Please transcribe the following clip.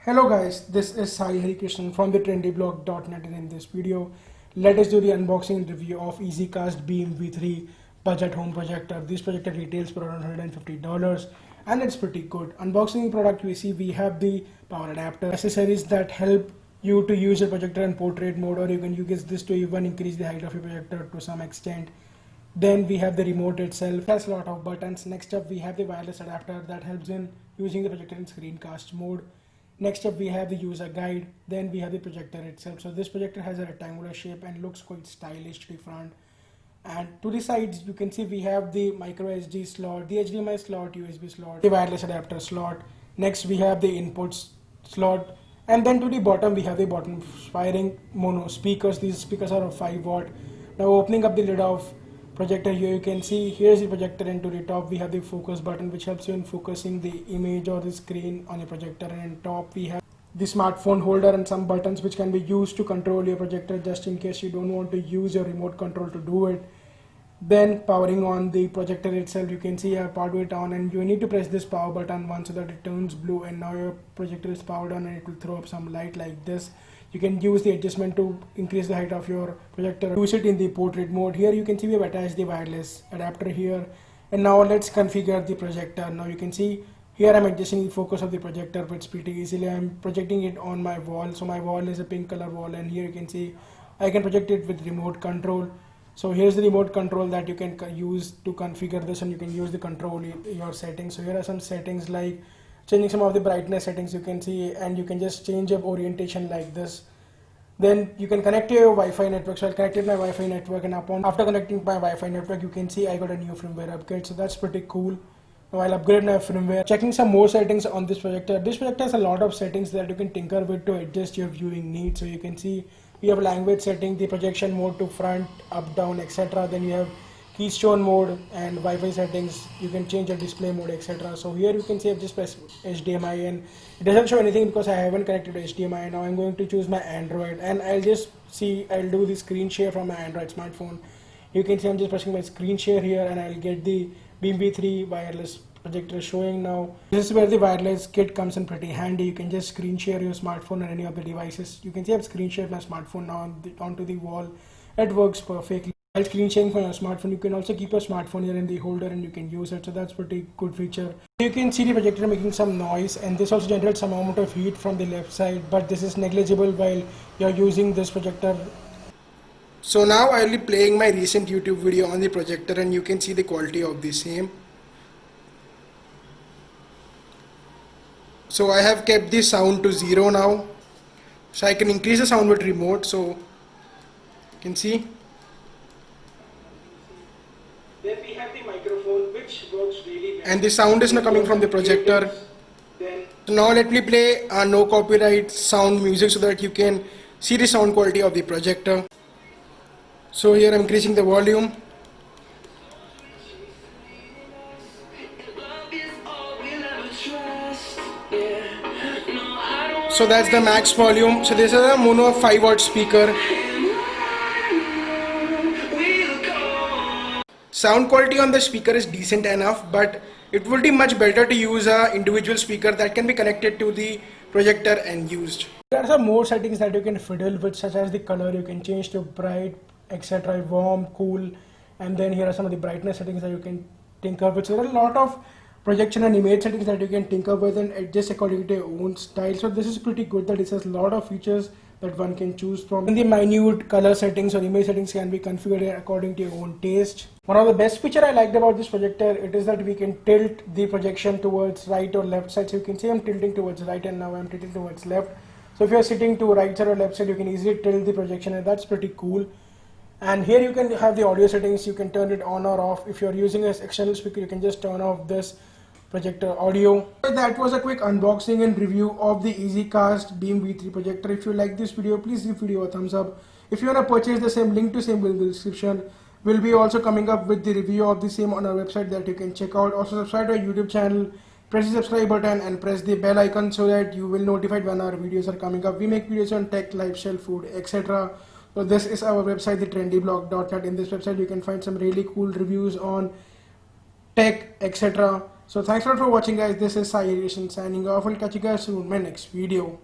Hello guys, this is Sai Harikrishnan from the TRENDYblog.net, and in this video, let us do the unboxing and review of EzCast Beam V3 Budget Home Projector. This projector retails for around $150 and it's pretty good. Unboxing the product, we see we have the power adapter, accessories that help you to use your projector in portrait mode, or you can use this to even increase the height of your projector to some extent. Then we have the remote itself, it has a lot of buttons. Next up we have the wireless adapter that helps in using the projector in screencast mode. Next up we have the user guide, then we have the projector itself. So this projector has a rectangular shape and looks quite stylish to the front. And to the sides you can see we have the micro SD slot, the HDMI slot, USB slot, the wireless adapter slot. Next we have the inputs slot, and then to the bottom we have the bottom firing mono speakers. These speakers are of 5 watt. Now opening up the lid of projector, here you can see here's the projector, and to the top we have the focus button which helps you in focusing the image or the screen on your projector, and on top we have the smartphone holder and some buttons which can be used to control your projector just in case you don't want to use your remote control to do it. Then powering on the projector itself, you can see I have powered it on, and you need to press this power button once so that it turns blue, and now your projector is powered on and it will throw up some light like this. You can use the adjustment to increase the height of your projector. Use it in the portrait mode. Here you can see we have attached the wireless adapter here, and now let's configure the projector. Now you can see here I'm adjusting the focus of the projector, but it's pretty easily. I'm projecting it on my wall, so my wall is a pink color wall, and here you can see I can project it with remote control. So here's the remote control that you can use to configure this, and you can use the control your settings. So here are some settings like changing some of the brightness settings, you can see, and you can just change up orientation like this. Then you can connect to your Wi-Fi network. So I connected my Wi-Fi network, and after connecting my Wi-Fi network, you can see I got a new firmware upgrade. So that's pretty cool. Now I'll upgrade my firmware. Checking some more settings on this projector. This projector has a lot of settings that you can tinker with to adjust your viewing needs. So you can see we have language setting, the projection mode to front, up, down, etc. Then you have keystone mode and Wi-Fi settings. You can change your display mode, etc. So here you can see I've just pressed HDMI, and it doesn't show anything because I haven't connected to HDMI. Now I'm going to choose my Android, and I'll do the screen share from my Android smartphone. You can see I'm just pressing my screen share here, and I'll get the Beam V3 wireless projector showing now. This is where the wireless kit comes in pretty handy. You can just screen share your smartphone or any of the devices. You can see I've screen shared my smartphone now onto the wall. It works perfectly. While screen sharing from your smartphone, you can also keep your smartphone here in the holder and you can use it. So that's pretty good feature. You can see the projector making some noise, and this also generates some amount of heat from the left side, but this is negligible while you're using this projector. So now I'll be playing my recent YouTube video on the projector, and you can see the quality of the same. So I have kept the sound to 0 now, so I can increase the sound with remote. So you can see. Then we have the microphone which works really well, and the sound is now coming from the projector. So now let me play no copyright sound music so that you can see the sound quality of the projector. So here I'm increasing the volume. So that's the max volume. So this is a mono 5 watt speaker. Sound quality on the speaker is decent enough, but it would be much better to use an individual speaker that can be connected to the projector and used. There are some more settings that you can fiddle with, such as the color. You can change to bright, etc., warm, cool, and then here are some of the brightness settings that you can tinker with. So there are a lot of projection and image settings that you can tinker with and adjust according to your own style. So this is pretty good that it has a lot of features that one can choose from. And the minute color settings or image settings can be configured according to your own taste. One of the best feature I liked about this projector, it is that we can tilt the projection towards right or left side. So you can see I'm tilting towards right, and now I'm tilting towards left. So if you're sitting to right side or left side, you can easily tilt the projection, and that's pretty cool. And here you can have the audio settings. You can turn it on or off. If you're using an external speaker, you can just turn off this projector audio. That was a quick unboxing and review of the EzCast Beam V3 projector. If you like this video, please give video a thumbs up. If you want to purchase the same, link to same will be in the description. We'll be also coming up with the review of the same on our website that you can check out. Also subscribe to our YouTube channel, press the subscribe button and press the bell icon so that you will notified when our videos are coming up. We make videos on tech, lifestyle, food, etc. So this is our website, the TRENDYblog.net. In this website you can find some really cool reviews on tech, etc. So thanks a lot for watching, guys. This is Sai Irrigation signing off. I'll catch you guys soon in my next video.